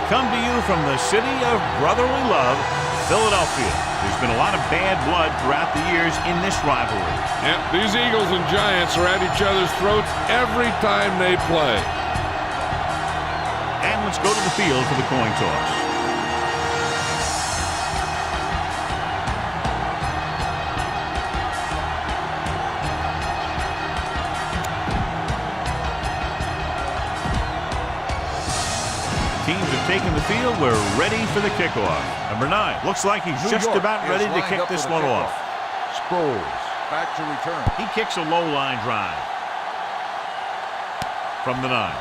come to you from the city of brotherly love, Philadelphia. There's been a lot of bad blood throughout the years in this rivalry. Yep, these Eagles and Giants are at each other's throats every time they play. And let's go to the field for the coin toss. Teams have taken the field. We're ready for the kickoff. Number 9. Looks like he's just about ready to kick this one off. Sproles back to return. He kicks a low line drive from the 9.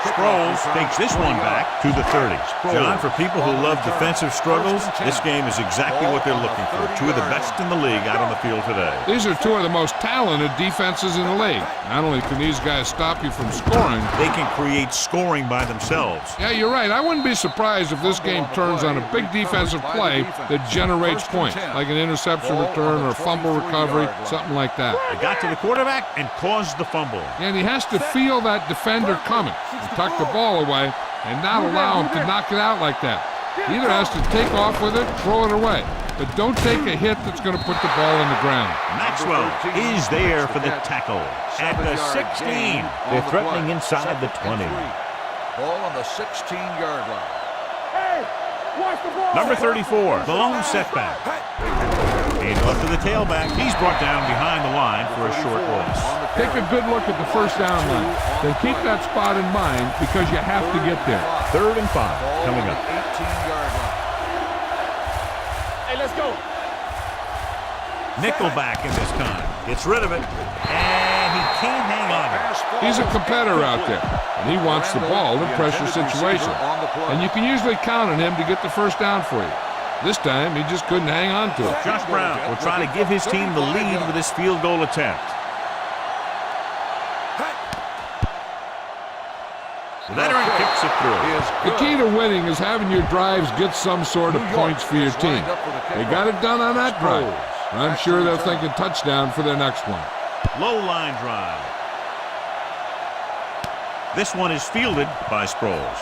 Sproles takes this one back to the 30. John, for people who love defensive struggles, this game is exactly what they're looking for. Two of the best in the league out on the field today. These are two of the most talented defenses in the league. Not only can these guys stop you from scoring, they can create scoring by themselves. Yeah, you're right. I wouldn't be surprised if this game turns on a big defensive play that generates points, like an interception return or a fumble recovery, something like that. They got to the quarterback and caused the fumble. And he has to feel that defender coming. Tuck the ball away and not allow him to knock it out like that. He either has to take off with it, throw it away. But don't take a hit that's going to put the ball on the ground. Maxwell is there for the tackle at the 16. They're threatening inside the 20. Ball on the 16-yard line. Hey, watch the ball. Number 34, the lone setback. And off to the tailback. He's brought down behind the line for a short loss. Take a good look at the first down line. Then keep that spot in mind because you have to get there. 3rd and 5 coming up. 18-yard line. Hey, let's go. Nickelback in this time. Gets rid of it. And he can't hang on to it. He's a competitor out there, and he wants the ball in pressure situation. And you can usually count on him to get the first down for you. This time, he just couldn't hang on to it. Josh Brown will try to give his team the lead with this field goal attempt. The veteran kicks it through. The key to winning is having your drives get some sort of points for your team. They got it done on that drive. I'm sure they're thinking touchdown for their next one. Low line drive. This one is fielded by Sproles.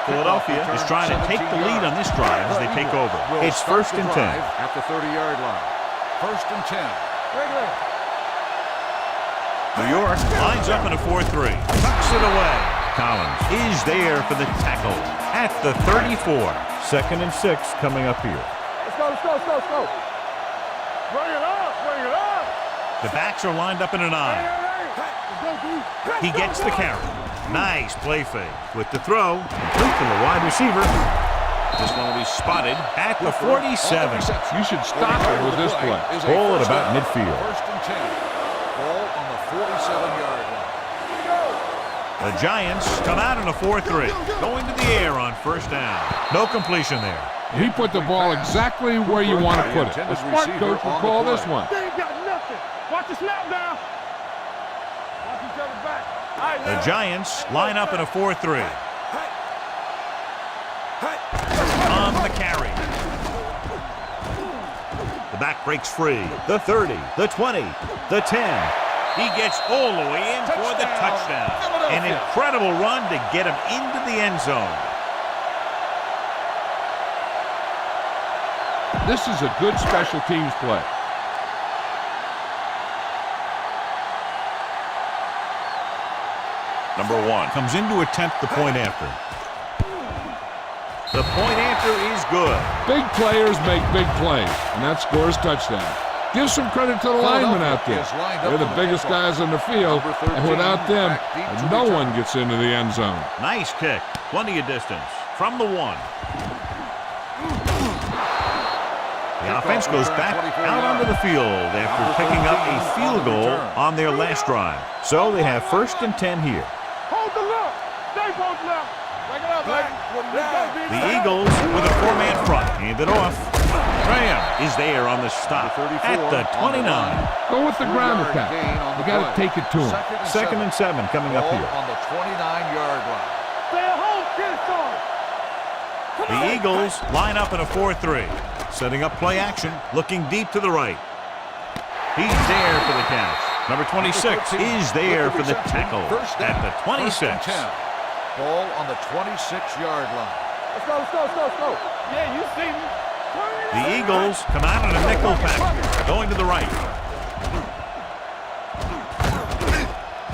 Philadelphia is trying to take the lead on this drive as they take over. It's 1st and 10. At the 30-yard line. 1st and 10. New York lines up in a 4-3. Tucks it away. Collins is there for the tackle at the 34. 2nd and 6 coming up here. Let's go, let's go, let's go, let's go. Bring it up, bring it up. The backs are lined up in a 9. He gets the carry. Nice play fake with the throw. Complete to the wide receiver. This one will be spotted at the 47. You should stop it with this play. Ball at about midfield. 1st and 10. Ball on the 47-yard line. The Giants come out in a 4-3. Going to the air on 1st down. No completion there. He put the ball exactly where you want to put it. A smart coach will call this one. They ain't got nothing. Watch the snap down. Watch each other back. The Giants line up in a 4-3. On the carry. The back breaks free. The 30, the 20, the 10. He gets all the way in for the touchdown. An incredible run to get him into the end zone. This is a good special teams play. Number 1 comes in to attempt the point after. The point after is good. Big players make big plays, and that scores touchdown. Give some credit to the linemen out there. They're the biggest guys on the field, and without them, no one gets into the end zone. Nice kick. Plenty of distance. From the 1. The offense goes back out onto the field after picking up a field goal on their last drive. So they have 1st and 10 here. Hold the look. Stay both left. Break it up, man. The Eagles with a 4-man front. Hand it off. Graham is there on the stop at the 29. Go with the ground attack. You got to take it to him. 2nd and 7 coming up here. On the 29-yard line. Stay at home. Get it started. The Eagles line up in a 4-3. Setting up play action. Looking deep to the right. He's there for the catch. Number 26 is there for the tackle at the 26. Ball on the 26-yard line. Let's go. Yeah, you see me. The Eagles come out on a nickel package, going to the right.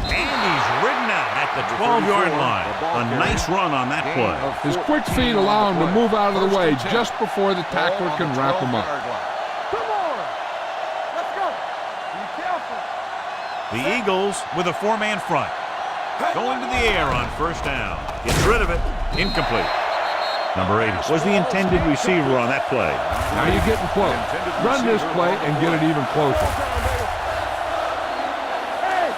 And he's ridden out at the 12-yard line. A nice run on that play. His quick feet allow him to move out of the way just before the tackler can wrap him up. Come on. Let's go. Be careful. The Eagles with a 4-man front. Going to the air on first down. Gets rid of it. Incomplete. Number 80 was the intended receiver on that play. Now you're getting close. Run this play and get it even closer. Hey,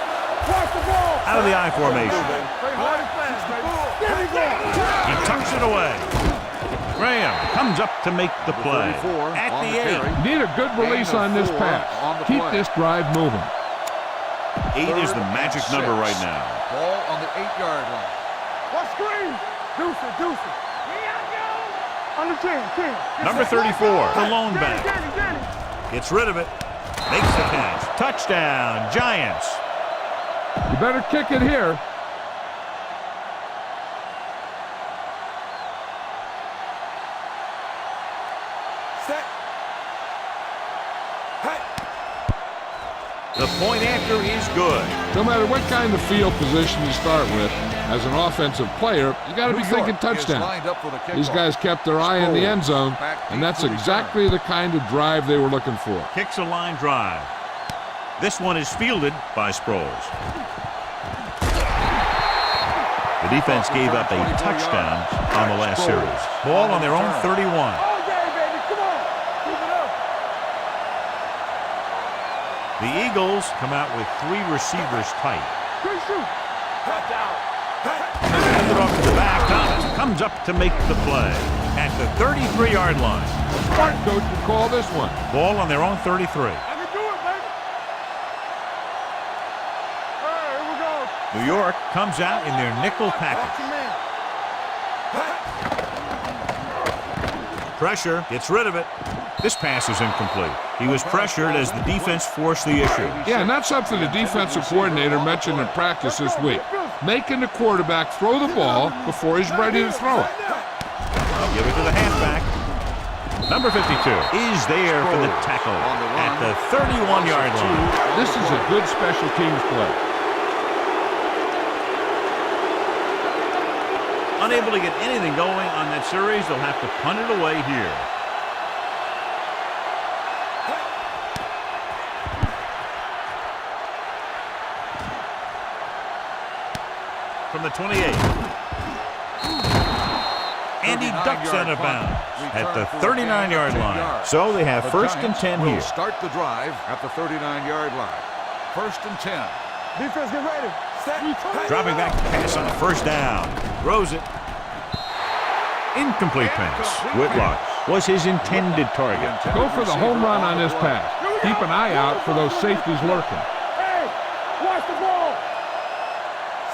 watch the ball. Out of the I formation. Play hard and fast, baby. There we go. He tucks it away. Graham comes up to make the play. At the 8. Need a good release on this pass. Keep this drive moving. 8 is the magic number right now. Ball on the 8-yard line. What screen? Deuce it. On the 10. Number 34, the lone back. Danny. Gets rid of it. Makes the catch. Touchdown, Giants. You better kick it here. Set. The point after is good. No matter what kind of field position you start with, as an offensive player, you got to be thinking touchdown. These guys kept their eye in the end zone, and that's exactly the kind of drive they were looking for. Kicks a line drive. This one is fielded by Sproles. The defense gave up a touchdown on the last series. Ball on their own 31. Oh, yeah, baby. Come on. Keep it up. The Eagles come out with 3 receivers tight. Good shoot. Touchdown. Handed off to the back. Thomas comes up to make the play at the 33-yard line. Smart coach would call this one. Ball on their own 33. I can do it, baby. All right, here we go. New York comes out in their nickel Watch package. your man. Pressure, gets rid of it. This pass is incomplete. He was pressured as the defense forced the issue. Yeah, and that's something the defensive coordinator mentioned in practice this week. Making the quarterback throw the ball before he's ready to throw it. I'll give it to the halfback. Number 52 is there for the tackle at the 31-yard line. This is a good special teams play. Unable to get anything going on that series, they'll have to punt it away here. From the 28. And he ducks out of bounds at the 39-yard line. So they have first and 10 here. Start the drive at the 39-yard line. First and 10. Defense, get ready. Set. Dropping back to pass on first down. Throws it. Incomplete pass. Whitlock was his intended target. Go for the home run on this pass. Keep an eye out for those safeties lurking. Hey, watch the ball.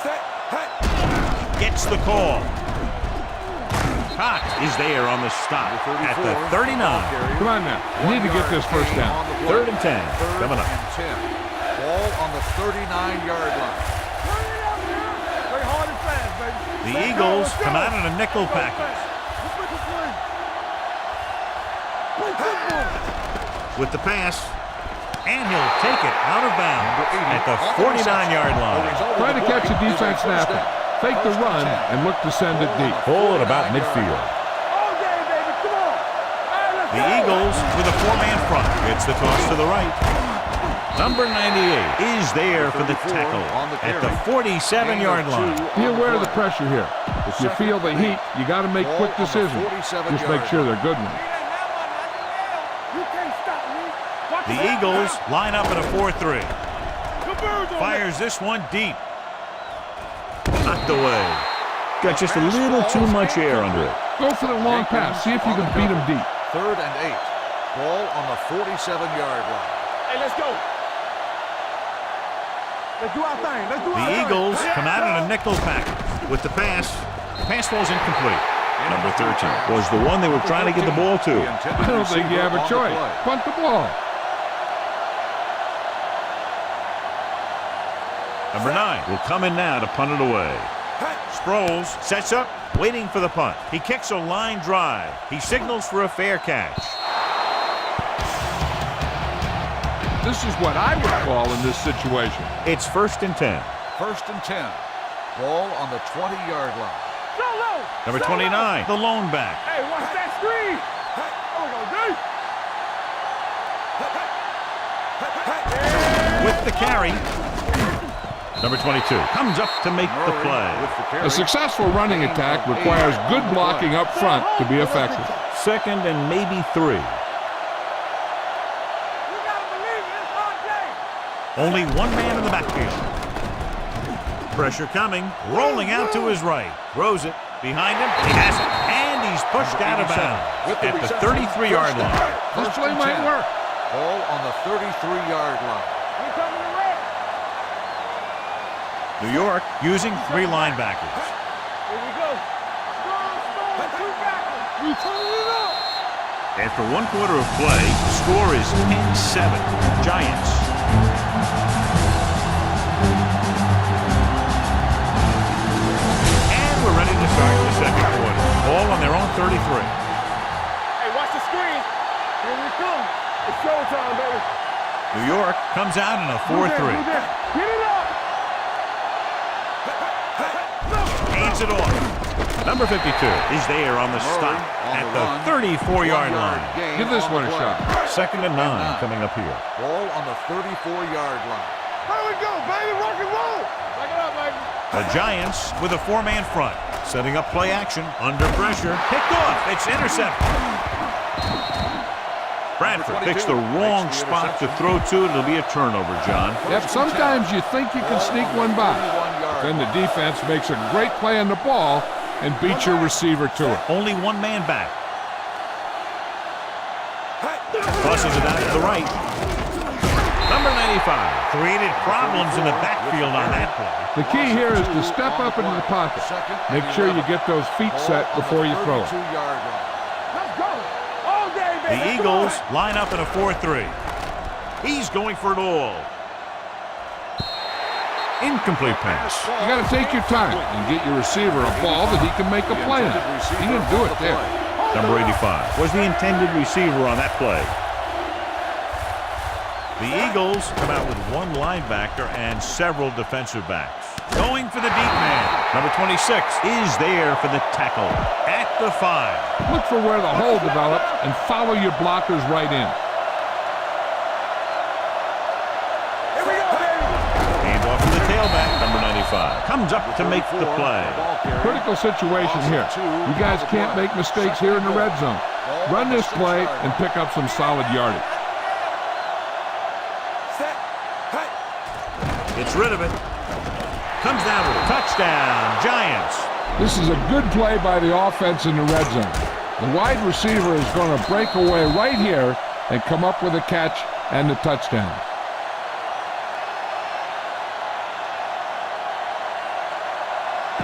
Set. Gets the call. Cox is there on the stop at the 39. Come on now. You need to get this first down. Third and 10 coming up. Ball on the 39-yard line. Play hard and fast, baby. The Eagles come out in a nickel package. With the pass, and he'll take it out of bounds at the 49-yard line. Try to catch a defense snapping. Fake the run and look to send it deep. Ball at about midfield. The Eagles with a 4-man front. Gets the toss to the right. Number 98 is there for the tackle at the 47-yard line. Be aware of the pressure here. If you feel the heat, you got to make quick decisions. Just make sure they're good ones. The Eagles line up in a 4-3. Fires this one deep. Knocked away. Got just a little too much air under it. Go for the long pass. See if you can beat him deep. Third and 8. Ball on the 47-yard line. Hey, let's go. Let's do our thing. Let's do our thing. The Eagles come out in a nickel package. With the pass falls incomplete. Number 13 was the one they were trying to get the ball to. I don't think you have a choice. Punt the ball. Number 9 will come in now to punt it away. Sproles sets up, waiting for the punt. He kicks a line drive. He signals for a fair catch. This is what I would call in this situation. It's 1st and 10. 1st and 10. Ball on the 20-yard line. Go low. Number Go 29, low. the lone back. Hey, watch that screen. Oh, we go deep. With the carry. Number 22 comes up to make the play. A successful running attack requires good blocking up front to be effective. 2nd and maybe 3. You gotta believe it. It's our day. Only one man in the backfield. Pressure coming, rolling out to his right. Throws it behind him. He has it, and he's pushed out of bounds at the 33-yard line. This play might work. Ball on the 33-yard line. We coming to red. New York using 3 linebackers. Here we go. Strong, two backwards. We turn it up. After 1 quarter of play, the score is 10-7. Giants. And we're ready to start the 2nd quarter. All on their own 33. Hey, watch the screen. Here we come. It's showtime, baby. New York comes out in a 4-3. Get it up. Hands it off. Number 52 is there on the stop at the 34-yard line. Give this one a shot. 2nd and 9 coming up here. Ball on the 34-yard line. Here we go, baby. Rock and roll. Back it up, baby. The Giants with a 4-man front, setting up play action, under pressure, picked off, it's intercepted. Bradford picks the wrong spot to throw to, it'll be a turnover, John. Yep, sometimes you think you can sneak one by. Then the defense makes a great play on the ball and beats your receiver to it. Only one man back. Tosses it out to the right. Number 95 created problems in the backfield on that play. The key here is to step up into the pocket. Make sure you get those feet set before you throw it. Let's go. All day, baby. The Eagles line up in a 4-3. He's going for it all. Incomplete pass. You got to take your time and get your receiver a ball that he can make a play on. He didn't do it there. Number 85 was the intended receiver on that play. The Eagles come out with 1 linebacker and several defensive backs. Going for the deep man. Number 26 is there for the tackle at the 5. Look for where the hole develops and follow your blockers right in. Here we go, baby. Hand off to the tailback. Number 95 comes up to make the play. Critical situation here. You guys can't make mistakes here in the red zone. Run this play and pick up some solid yardage. Gets rid of it. Comes down with a touchdown. Giants. This is a good play by the offense in the red zone. The wide receiver is going to break away right here and come up with a catch and the touchdown.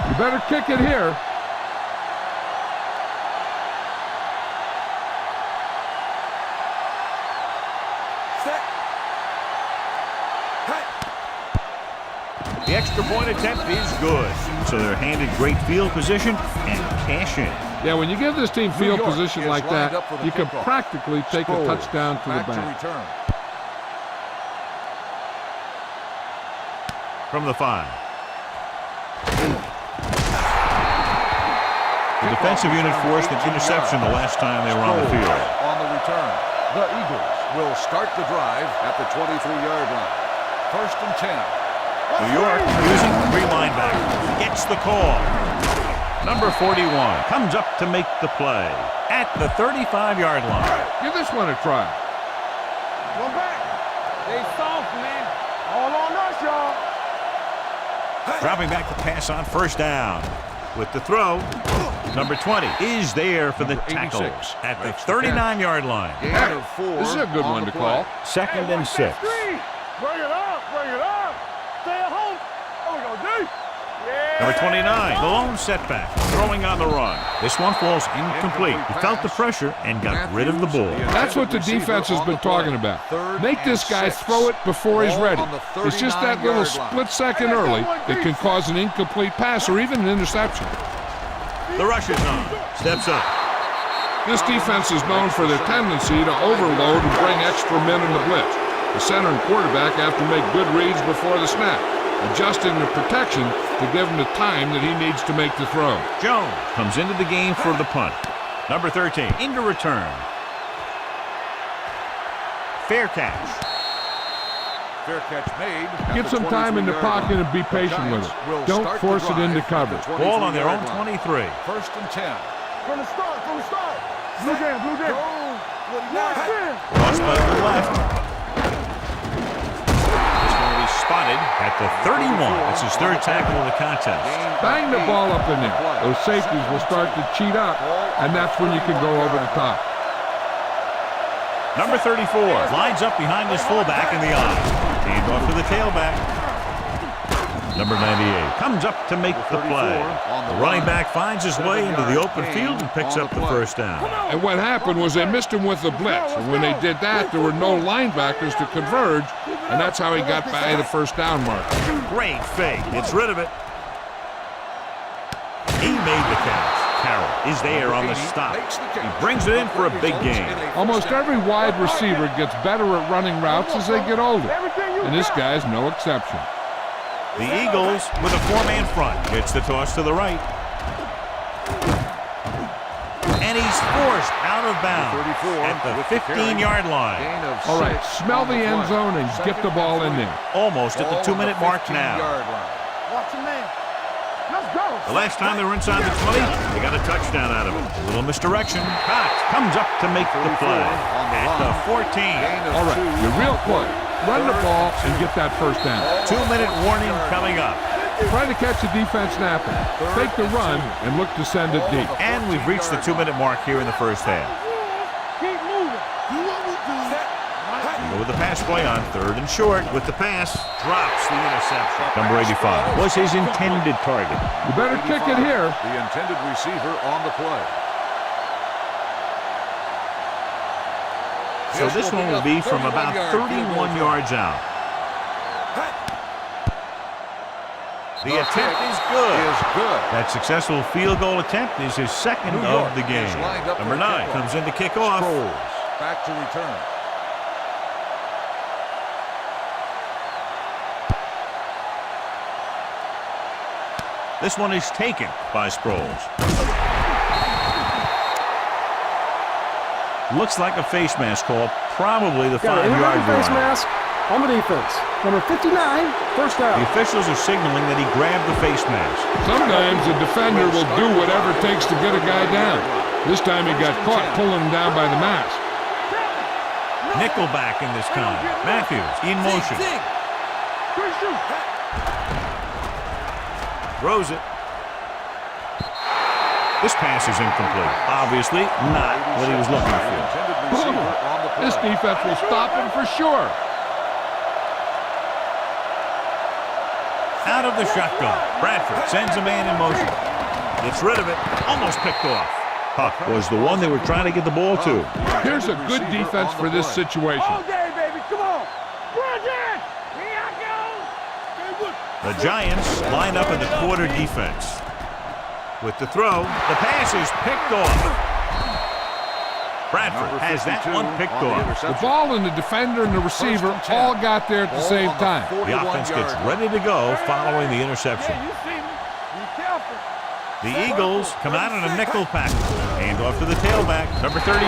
You better kick it here. The extra point attempt is good. So they're handed great field position and cash in. Yeah, when you give this team field position like that, you can practically take a touchdown to the bank. From the 5. The defensive unit forced an interception the last time they were on the field. On the return, the Eagles will start the drive at the 23-yard line. 1st and 10. New York using 3 linebackers. Gets the call. Number 41 comes up to make the play at the 35-yard line. Give this one a try. Go back. They soft, man. All on us, y'all. Dropping back to pass on 1st down. With the throw, number 20 is there for the tackle at the 39-yard line. This is a good one to call. 2nd and 6. Bring it up. Bring it up. Stay at home. Oh, we go deep. Yeah. Number 29, the lone setback, throwing on the run. This one falls incomplete. He felt the pressure and got rid of the ball. That's what the defense has been talking about. Make this guy throw it before he's ready. It's just that little split second early that can cause an incomplete pass or even an interception. The rush is on. Steps up. This defense is known for their tendency to overload and bring extra men in the blitz. The center and quarterback have to make good reads before the snap, adjusting the protection to give him the time that he needs to make the throw. Jones comes into the game for the punt. Number 13, into return. Fair catch. Fair catch made. Get some time in the pocket and be patient with it. Don't force it into coverage. Ball on their own 23. First and 10. From the start. Blue jam. Cross by the left. Spotted at the 31. That's his third tackle of the contest. Bang the ball up in there. Those safeties will start to cheat up, and that's when you can go over the top. Number 34 lines up behind his fullback in the eye. Hand off to the tailback. Number 98 comes up to make the play. The running back finds his way into the open field and picks up the first down. And what happened was they missed him with the blitz. And when they did that, there were no linebackers to converge, and that's how he got by the first down mark. Great fake. Gets rid of it. He made the catch. Carroll is there on the stop. He brings it in for a big gain. Almost every wide receiver gets better at running routes as they get older, and this guy's no exception. The Eagles with a four-man front. Gets the toss to the right. And he's forced out of bounds at the 15-yard line. All right, smell the end zone and get the ball in there. Almost at the 2-minute mark now. Watch him, man. Let's go. The last time they were inside the 20, they got a touchdown out of it. A little misdirection. Cox comes up to make the play at the 14. All right, you're real close. Run the ball and get that first down. 2-minute warning coming up. Try to catch the defense snapping. Fake the run and look to send it deep. And we've reached the 2-minute mark here in the first half. Keep moving. Go with the pass play on 3rd and short. With the pass, drops the interception. Number 85 was his intended target. You better kick it here. The intended receiver on the play. So this one will be from about 31 yards out. The attempt is good. That successful field goal attempt is his second of the game. Number 9 comes in to kick off. Back to return. This one is taken by Sproles. Looks like a face mask call, probably the 5-yard face line. mask on the defense. Number 59, first down. The officials are signaling that he grabbed the face mask. Sometimes the defender will do whatever it takes to get a guy down. This time he got caught pulling him down by the mask. Nickelback in this time. Matthews in motion. Throws it. This pass is incomplete. Obviously not what he was looking for. This defense will stop him for sure. Out of the shotgun. Bradford sends a man in motion. Gets rid of it. Almost picked off. Huck was the one they were trying to get the ball to. Here's a good defense for this situation. All day, baby. Come on. Bridget! Here I go. The Giants line up in the quarter defense. With the throw, the pass is picked off. Bradford has that one picked off. The ball and the defender and the receiver all got there at the same time. The offense gets ready to go following the interception. Yeah, you see me. Be careful. The Eagles come out in a nickel pack. Hand off to the tailback. Number 32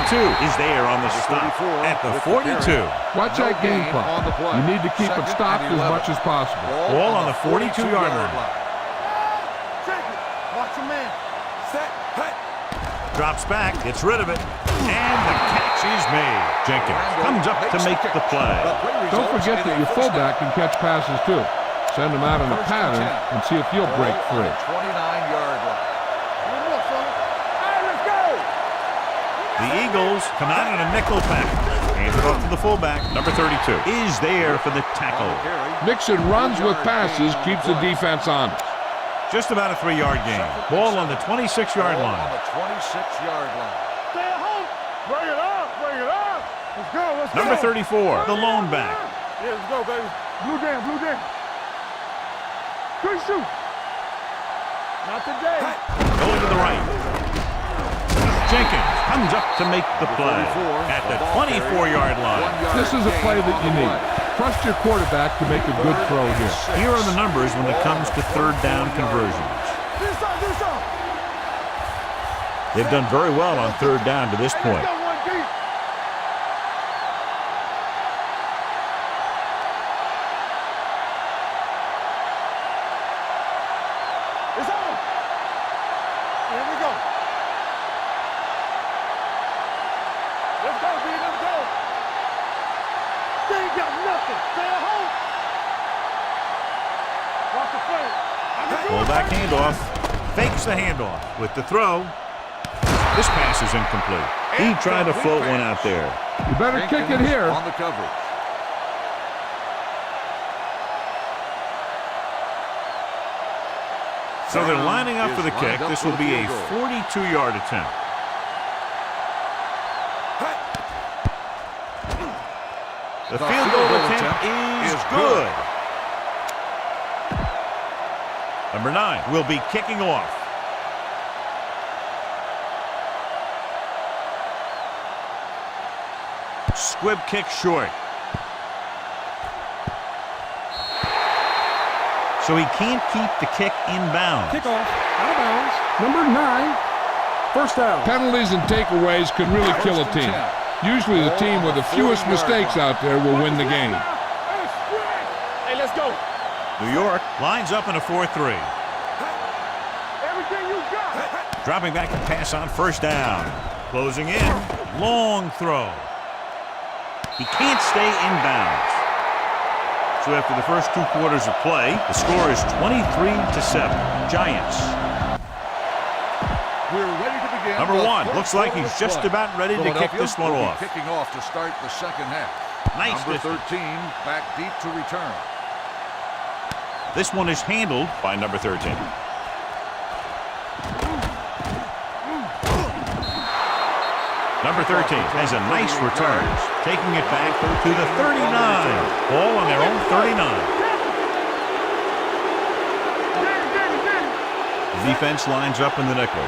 is there on the stop at the 42. Watch that game clock. You need to keep it stopped as much as possible. Ball on the 42-yard line. Watch your man. Drops back, gets rid of it, and the catch is made. Jenkins comes up to make the play. Don't forget that your fullback can catch passes too. Send him out in a pattern and see if he'll break free. 29-yard line. Hey, let's go. The Eagles come out in a nickel pack. Hands it off to the fullback. Number 32 is there for the tackle. Mixing runs with passes keeps the defense honest. Just about a 3-yard gain. Ball on the 26-yard Ball line. on the 26-yard line. Stay at home. Bring it up. Bring it up. Let's go. Let's Number go. 34, the lone back. Yeah, let's go, baby. Blue jam. Blue jam. Good shoot. Not today. Going to the right. Jenkins comes up to make the play at the 24-yard line. This is a play that you need. Trust your quarterback to make a good throw here. Here are the numbers when it comes to third down conversions. They've done very well on third down to this point. It's on. Here we go. Let's go, B. Let's go. They ain't got nothing. Stay at home. Watch the play. Fullback handoff. Fakes the handoff with the throw. This pass is incomplete. He tried to float one out there. You better kick it here. On the coverage. So they're lining up for the kick. This will be a 42-yard attempt. The field goal attempt is good. Number 9 will be kicking off. Squib kick short. So he can't keep the kick inbounds. Kickoff, out of bounds. Number 9, first down. Penalties and takeaways can really kill a team. Usually the team with the fewest mistakes out there will win the game. Hey, let's go. New York lines up in a 4-3. Everything you got. Dropping back to pass on first down. Closing in. Long throw. He can't stay inbounds. So after the first 2 quarters of play, the score is 23-7. Giants. We're ready to begin. Number 1 looks like he's just about ready to kick this one off. Kicking off to start the second half. Nice Number distance. 13 back deep to return. This one is handled by number 13. Number 13 has a nice return, taking it back to the 39. Ball on their own 39. The defense lines up in the nickel.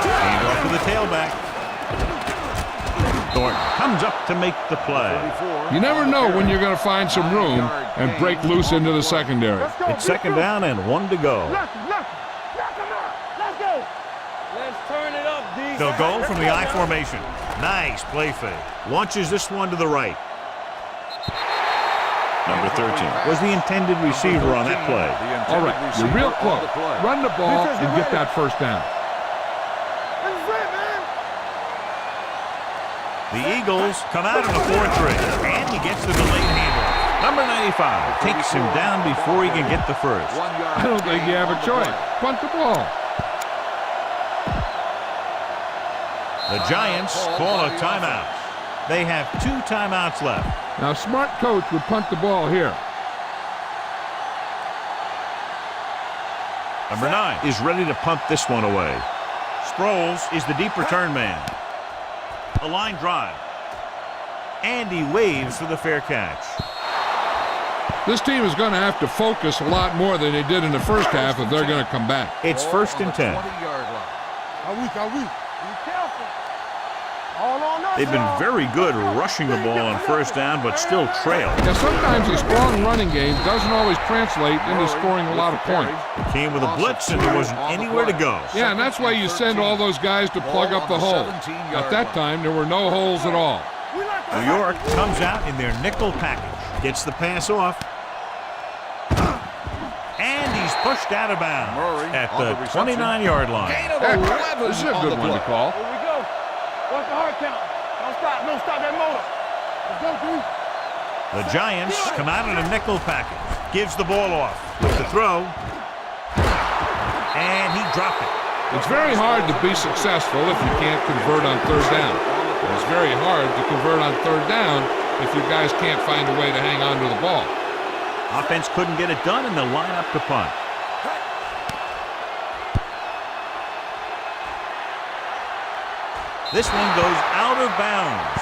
Hand off to the tailback. Thornton comes up to make the play. You never know when you're going to find some room and break loose into the secondary. It's second down and 1 to go. Let's go. Let's turn it up, D. They'll go from the I formation. Nice play fake. Launches this one to the right. Number 13 was the intended receiver on that play. All right, you're real close. Run the ball and get that first down. This is it, man. The Eagles come out in a 4-3, and he gets the delayed handoff. Number 95 takes him down before he can get the first. I don't think you have a choice. Punt the ball. The Giants call a timeout. They have 2 timeouts left. Now, a smart coach would punt the ball here. Number 9 is ready to punt this one away. Sproles is the deep return man. The line drive. And he waves for the fair catch. This team is going to have to focus a lot more than they did in the first half if they're going to come back. It's first and 10. Are we? Be careful. All on us, They've been y'all. very good rushing the ball on first down, but still trail. Now, sometimes a strong running game doesn't always translate into scoring a lot of points. It came with a blitz, and there wasn't anywhere to go. Yeah, and that's why you send all those guys to plug up the hole. At that time, there were no holes at all. New York comes out in their nickel package. Gets the pass off. And he's pushed out of bounds at the 29-yard line. This is a good one to call. Here we go. What's the hard count? Don't stop that motor. Let's go, dude. The Giants come out in a nickel package. Gives the ball off with the throw. And he dropped it. It's very hard to be successful if you can't convert on third down. And it's very hard to convert on third down if you guys can't find a way to hang on to the ball. Offense couldn't get it done, and they'll line up to punt. This one goes out of bounds.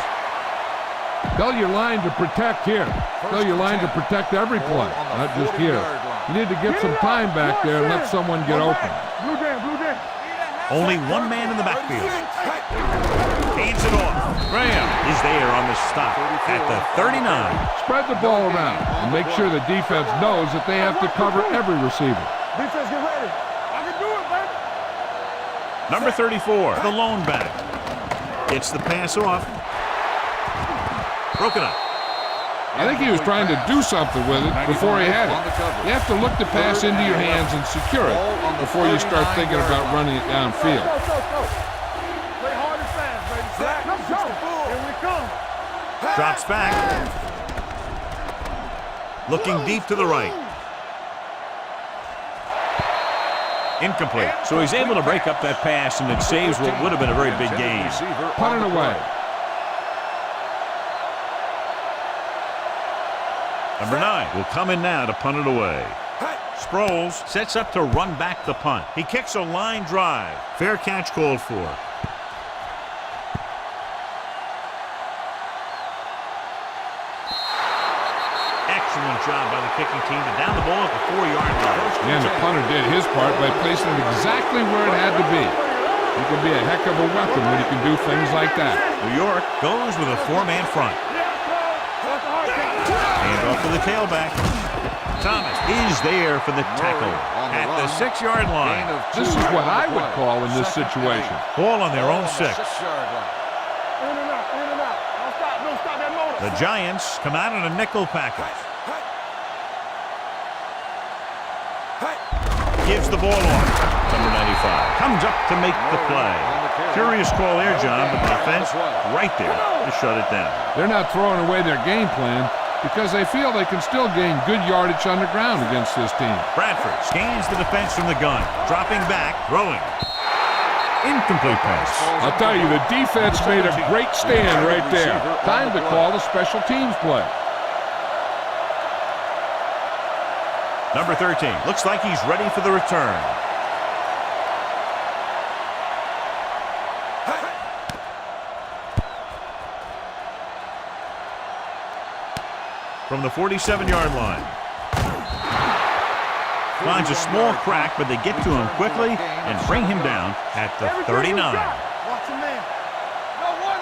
Tell your line to protect here. Tell your line to protect every play, not just here. You need to get some time back there and let someone get open. Blue jam, blue jam. Only one man in the backfield. Hands it off. Graham is there on the stop at the 39. Spread the ball around and make sure the defense knows that they have to cover every receiver. Defense, get ready. I can do it, baby. Number 34, the lone back. Gets the pass off. Broken up. I think he was trying to do something with it before he had it. You have to look the pass into your hands and secure it before you start thinking about running it downfield. Play hard and fast, baby. Let's go. Here we come. Drops back. Looking deep to the right. Incomplete. So he's able to break up that pass, and it saves what would have been a very big gain. Punt it away. Number 9 will come in now to punt it away. Sproles sets up to run back the punt. He kicks a line drive. Fair catch called for. Excellent job by the kicking team to down the ball at the 4-yard line. And the punter did his part by placing it exactly where it had to be. He can be a heck of a weapon when he can do things like that. New York goes with a 4-man front. Hand off to the tailback. Thomas is there for the tackle at the 6-yard line. This is what I would call in this situation. Ball on their own 6. In and out, in and out. Don't stop that motor. The Giants come out in a nickel package. Gives the ball off. Number 95 comes up to make the play. Curious call there, John, but the defense right there to shut it down. They're not throwing away their game plan because they feel they can still gain good yardage on the ground against this team. Bradford scans the defense from the gun, dropping back, throwing. Incomplete pass. I'll tell you, the defense made a great stand right there. Time to call a special teams play. Number 13 looks like he's ready for the return. From the 47-yard line. Finds a small crack, but they get to him quickly and bring him down at the 39. Watch him, man. No, one.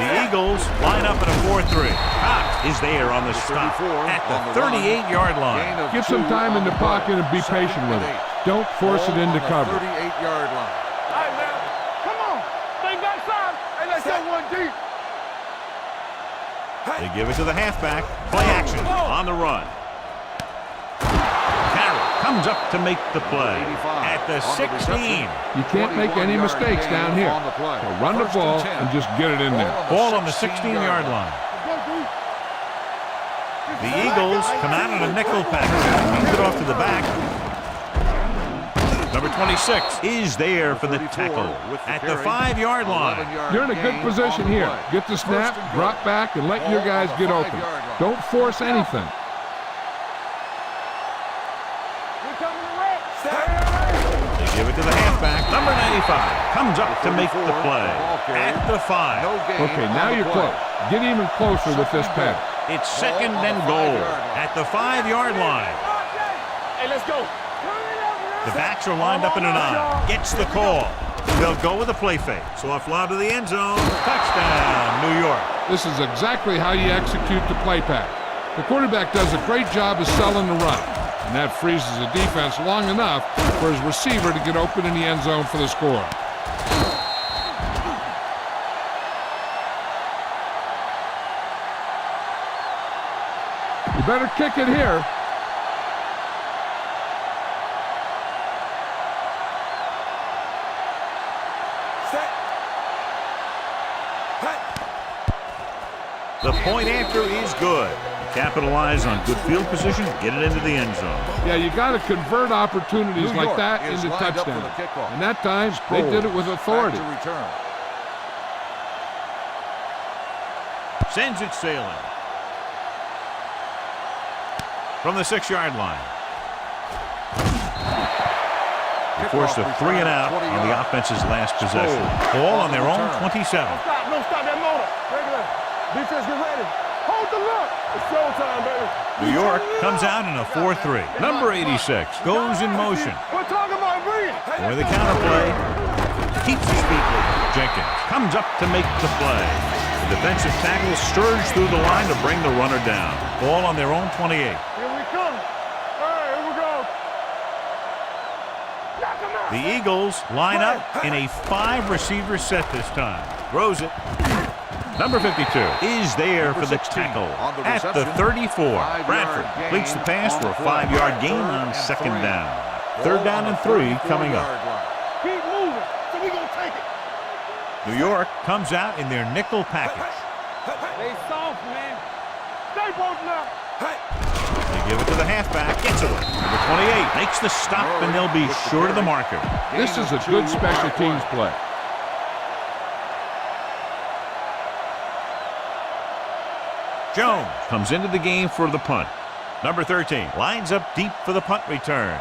The Eagles line up in a 4-3. Cox is there on the stop at the 38-yard line. Get some time in the pocket and be patient with it. Don't force it into cover. 38-yard line. All right, man. Come on. Stay backside. Hey, let's go one deep. They give it to the halfback. Play action on the run. Carroll comes up to make the play at the 16. You can't make any mistakes down here. So run the ball and just get it in there. Ball on the 16-yard line. The Eagles come out in a nickel package. Hands it off to the back. Number 26 is there for the tackle at the 5-yard line. You're in a good position here. Get the snap, drop back, and let your guys get open. Don't force anything. They give it to the halfback. Number 95 comes up to make the play at the 5. Okay, now you're close. Get even closer with this pass. It's second and goal at the 5-yard line. Hey, let's go. The backs are lined up in a 9. Gets the call. They'll go with a play fake. So off lob to the end zone. Touchdown, New York. This is exactly how you execute the play pack. The quarterback does a great job of selling the run, and that freezes the defense long enough for his receiver to get open in the end zone for the score. You better kick it here. The point after is good. Capitalize on good field position, get it into the end zone. Yeah, you got to convert opportunities like that into touchdowns. And that time, they did it with authority. Sends it sailing. From the 6-yard line. They forced a 3 and out on the offense's last possession. Ball on their own 27. No stop that motor. Regular. Defense, get ready. Hold the look. It's showtime, baby. New York comes out in a 4-3. Number 86 goes in motion. We're talking about brilliant. For the counterplay, keeps his feet moving. Jenkins comes up to make the play. The defensive tackle surged through the line to bring the runner down. Ball on their own 28. Here we come. All right, here we go. Knock him out. The Eagles line up in a 5-receiver set this time. Throws it. Number 52 is there for the tackle at the 34. Bradford completes the pass for a 5-yard gain on second down. Third down and 3 coming up. Keep moving, so we gonna take it. New York comes out in their nickel package. They soft, man. Stay posting up. They give it to the halfback. Gets away. Number 28 makes the stop, and they'll be short of the marker. This is a good special teams play. Jones comes into the game for the punt. Number 13 lines up deep for the punt return.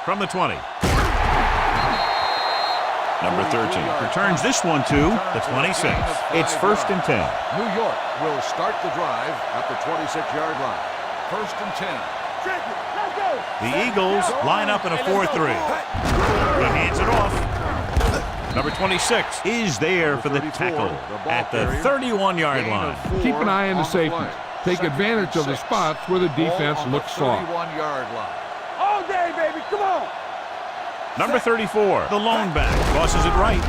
From the 20. Number 13 returns this one to the 26. It's first and 10. New York will start the drive at the 26-yard line. First and 10. Let's go. The Eagles line up in a 4-3. He hands it off. Number 26 is there for the tackle at the 31-yard line. Keep an eye on the safeties. Take advantage of the spots where the defense looks soft. 31-yard line. All day, baby. Come on. Number 34, the lone back, tosses it right.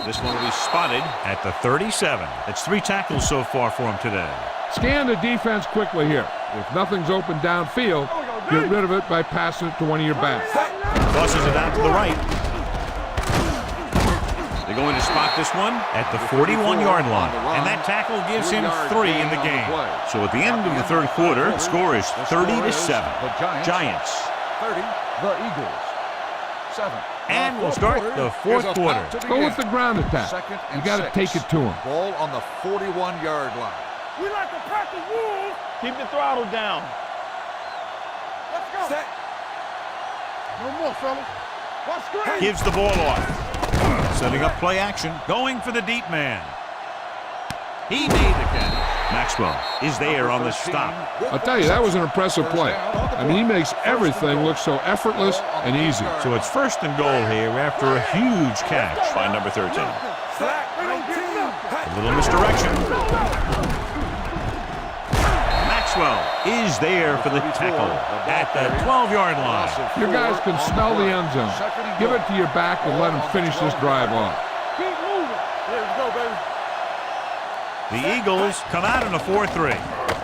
This one will be spotted at the 37. That's 3 tackles so far for him today. Scan the defense quickly here. If nothing's open downfield, get rid of it by passing it to one of your backs. Tosses it out to the right. They're going to spot this one at the 41-yard line. And that tackle gives him 3 in the game. So at the end of the third quarter, the score is 30-7. Giants. 30, the Eagles. 7. And we'll start the fourth quarter. Go with the ground attack. You got to take it to him. Ball on the 41-yard line. We like to practice rules. Keep the throttle down. Let's go. Set. No more, fellas. Watch screen. Gives the ball off. Setting up play action. Going for the deep man. He made the catch. Maxwell is there on the stop. I'll tell you, that was an impressive play. I mean, he makes everything look so effortless and easy. So it's first and goal here after a huge catch by number 13. A little misdirection. Maxwell is there for the tackle at the 12-yard line. Your guys can smell the end zone. Give it to your back and let him finish this drive off. Keep moving. Here we go, baby. The Eagles come out in a 4-3.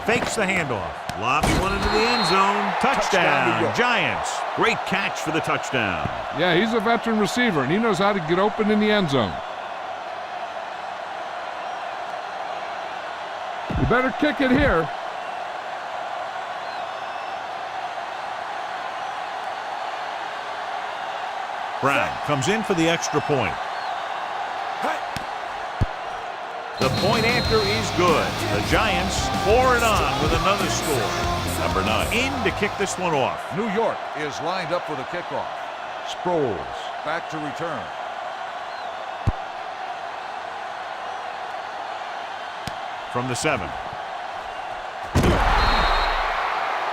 Fakes the handoff. Lobs one into the end zone. Touchdown, Giants. Great catch for the touchdown. Yeah, he's a veteran receiver, and he knows how to get open in the end zone. You better kick it here. Brown comes in for the extra point. The point after is good. The Giants pour it on with another score. Number 9 in to kick this one off. New York is lined up for the kickoff. Sproles back to return. From the 7.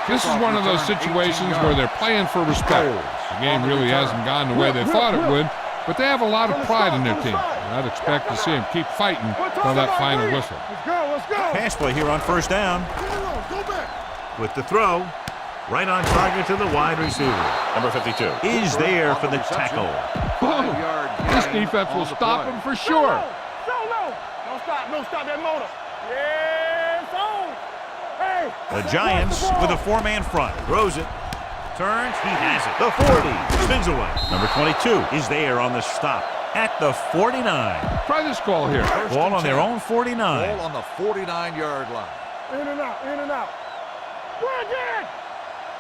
This is one of those situations where they're playing for respect. The game really hasn't gone the way they thought it would, but they have a lot of pride in their team. I'd expect to see them keep fighting till that final whistle. Let's go, let's go. Pass play here on first down. Go back. With the throw, right on target to the wide receiver. Number 52 is there for the tackle. Oh, this defense will stop him for sure. No. Don't stop that motor. Yes, on. Hey. The Giants with a 4-man front. Throws it. Turns. He has it. The 40. Spins away. Number 22 is there on the stop at the 49. Try this call here. Ball on their own 49. Ball on the 49-yard line. In and out, in and out. Run again.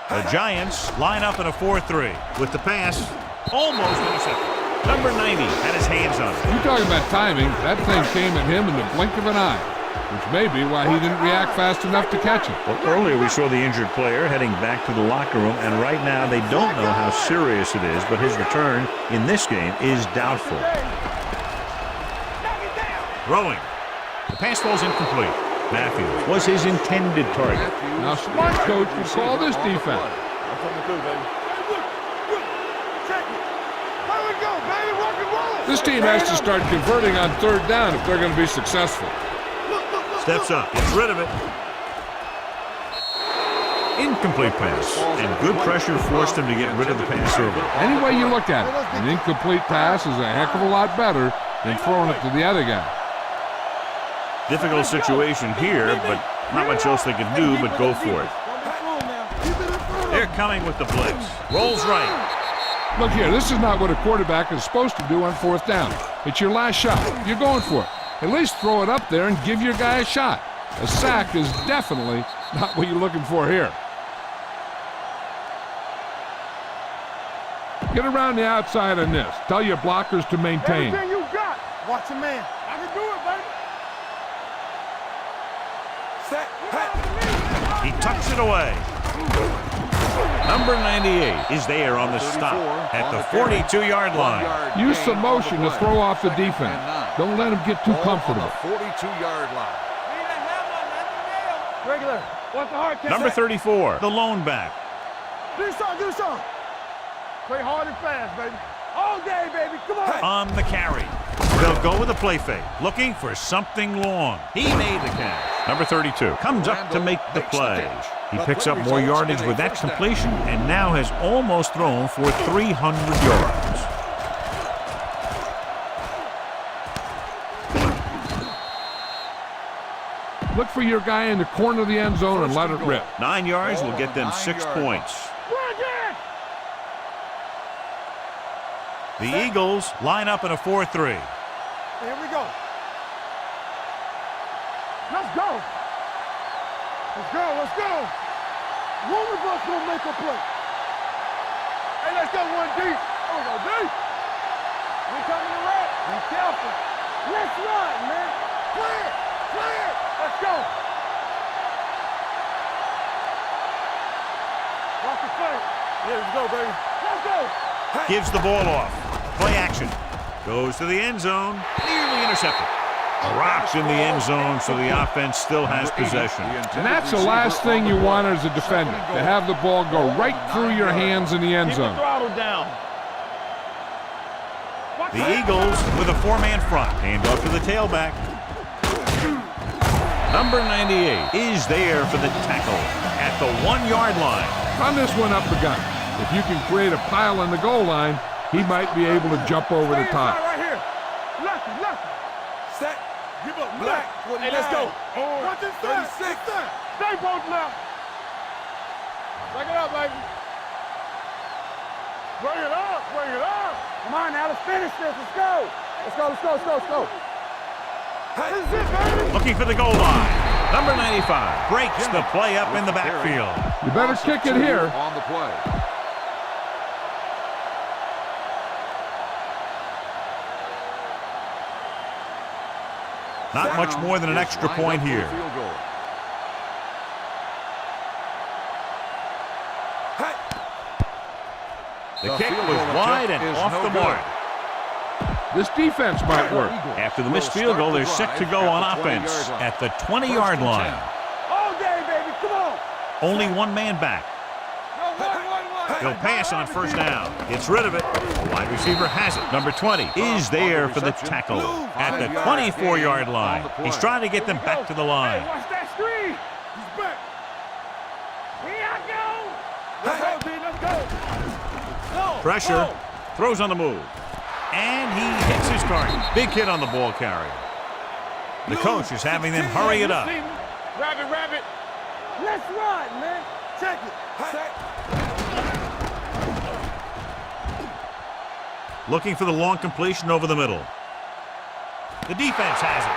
The Giants line up in a 4-3 with the pass almost intercepted. Number 90 had his hands on it. You talking about timing, that thing came at him in the blink of an eye, which may be why he didn't react fast enough to catch it. Well, earlier we saw the injured player heading back to the locker room, and right now they don't know how serious it is, but his return in this game is doubtful. Throwing. The pass falls incomplete. Matthews was his intended target. Now, smart coach would call this defense. This team has to start converting on third down if they're going to be successful. Steps up, gets rid of it. Incomplete pass, and good pressure forced him to get rid of the pass over. Any way you look at it, an incomplete pass is a heck of a lot better than throwing it to the other guy. Difficult situation here, but not much else they can do but go for it. They're coming with the blitz. Rolls right. Look here, this is not what a quarterback is supposed to do on fourth down. It's your last shot. You're going for it. At least throw it up there and give your guy a shot. A sack is definitely not what you're looking for here. Get around the outside on this. Tell your blockers to maintain. Everything you got. Watch your man. I can do it, baby. He tucks it away. Number 98 is there on the stop at the 42-yard line. Use some motion to throw off the defense. Don't let him get too comfortable. 42-yard line. Regular. What's the hard catch? Number 34, the lone back. Do something. Play hard and fast, baby. All day, baby. Come on. On the carry. They'll go with a play fake, looking for something long. He made the catch. Number 32 comes up to make the play. He picks up more yardage with that completion and now has almost thrown for 300 yards. Look for your guy in the corner of the end zone and let it rip. 9 yards will get them 6 points. The Eagles line up in a 4-3. Here we go. Let's go. Let's go. One of us will make a play. Hey, let's go one deep. There we go, deep. We coming to red. Be careful. Let's run, man. Play it. Let's go. Watch the play. Here we go, baby. Let's go. Gives the ball off. Play action. Goes to the end zone. Nearly intercepted. Rocks in the end zone, so the offense still has possession. And that's the last thing you want as a defender, to have the ball go right through your hands in the end zone. Throttle down. The Eagles with a 4-man front. Hand off to the tailback. Number 98 is there for the tackle at the 1-yard line. Run this one up the gut. If you can create a pile on the goal line, he might be able to jump over the top. Right here. Lucky. Set. Give up. Black. Hey, let's go. 36. Stay both left. Break it up, baby. Bring it up. Come on now, let's finish this. Let's go. Let's go. This is it, baby. Looking for the goal line. Number 95 breaks the play up in the backfield. You better kick it here. On the play. Not much more than an extra point here. The kick was wide and off the mark. This defense might work. After the missed field goal, they're set to go on offense at the 20-yard line. All day, baby. Come on. Only one man back. He'll pass on first down. Gets rid of it. The wide receiver has it. Number 20 is there for the tackle at the 24-yard line. He's trying to get them back to the line. Hey, watch that screen. He's back. Here I go. Let's go. Pressure. Throws on the move. And he hits his target. Big hit on the ball carrier. The coach is having them hurry it up. Rabbit. Let's run, man. Check it. Looking for the long completion over the middle. The defense has it.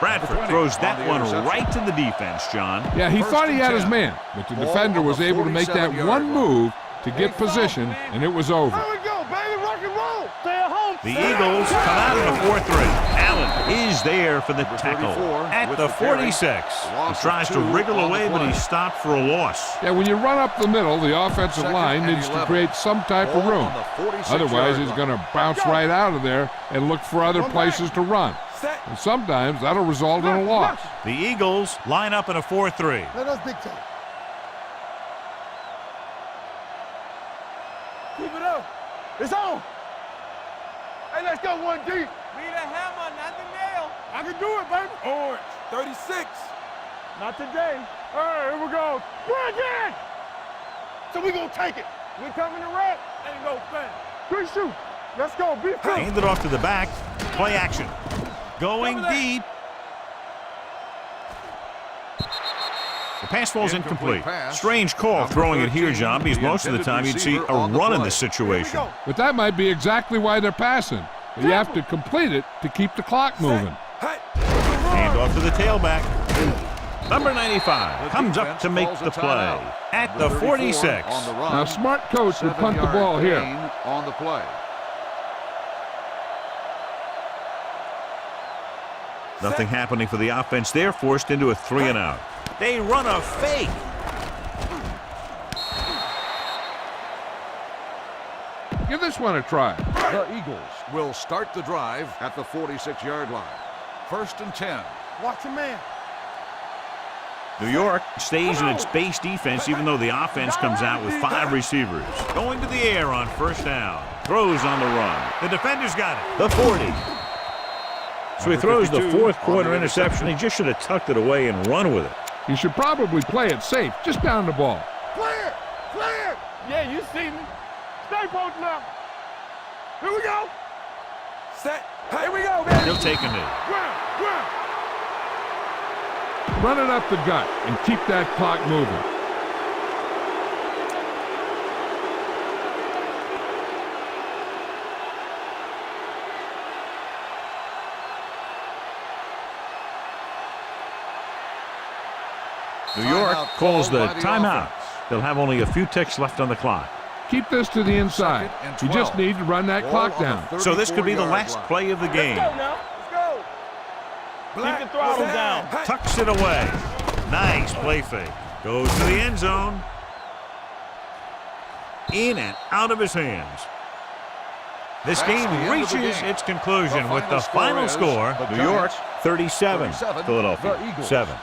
Bradford throws that one right to the defense, John. Yeah, he First thought he and had his 10. man, but the Ball defender on was the able to make that 47-yard one line. move to get position, and it was over. Here we go, baby. Rock and roll. Stay at home. The Eagles come out in a 4-3. Allen is there for the Number tackle 34 at with the the carry. 46. Loss He of tries to 2 wriggle on the away, but play. he's stopped for a loss. Yeah, when you run up the middle, the offensive Second line and needs to 11. create some type of Ball room. on the 46-yard Otherwise, he's line. going to bounce right out of there and look for other places to run. And sometimes that'll result in a loss. The Eagles line up in a 4-3. Let us dictate. Keep it up. It's on. Hey, let's go one deep. Be the hammer, not the nail. I can do it, baby. Orange, 36. Not today. All right, here we go. Bring it! So we gonna take it. We coming to red. Ain't no thing. Good shoot. Let's go. Be cool. Hand it off to the back. Play action. Going Cover that. deep. The pass falls Incomplete incomplete. pass. Strange call Number throwing it here, 13, John, because the most of the intended time you'd see receiver a on the run in play. this Here we situation. go. But that might be exactly why they're passing. You have to complete it to keep the clock moving. Hand off to the tailback. Number 95 comes up to make the play at the 46. On the run. Now, smart coach would punt the 7-yard ball here. gain on the play. Nothing happening for the offense. They're forced into a 3-and-out. They run a fake. Give this one a try. The Eagles will start the drive at the 46-yard line. 1st and 10. Watch your man. New York stays in its base defense even though the offense comes out with 5 receivers. Going to the air on 1st down. Throws on the run. The defender's got it. The 40. So he throws the 4th quarter interception. He just should have tucked it away and run with it. You should probably play it safe, just down the ball. Clear. Clear. Yeah, you see me. Stay posted up. Here we go. Set. Here we go, baby. He'll take a knee. Ground. Ground. Run it up the gut and keep that clock moving. New York Timeout calls the called by the timeout. offense. They'll have only a few ticks left on the clock. Keep this to the inside. 2nd and You just 12. need to run that Ball clock on the down. So this could be the 34-yard last line. play of the game. Let's go now. Let's go. Black. Keep the throttle Set. down. Tucks it away. Nice play fake. Goes to the end zone. In and out of his hands. This That's game the end of the reaches game. its conclusion The with the final final score score, is the New York Giants 37, 37, Philadelphia the Eagles 7.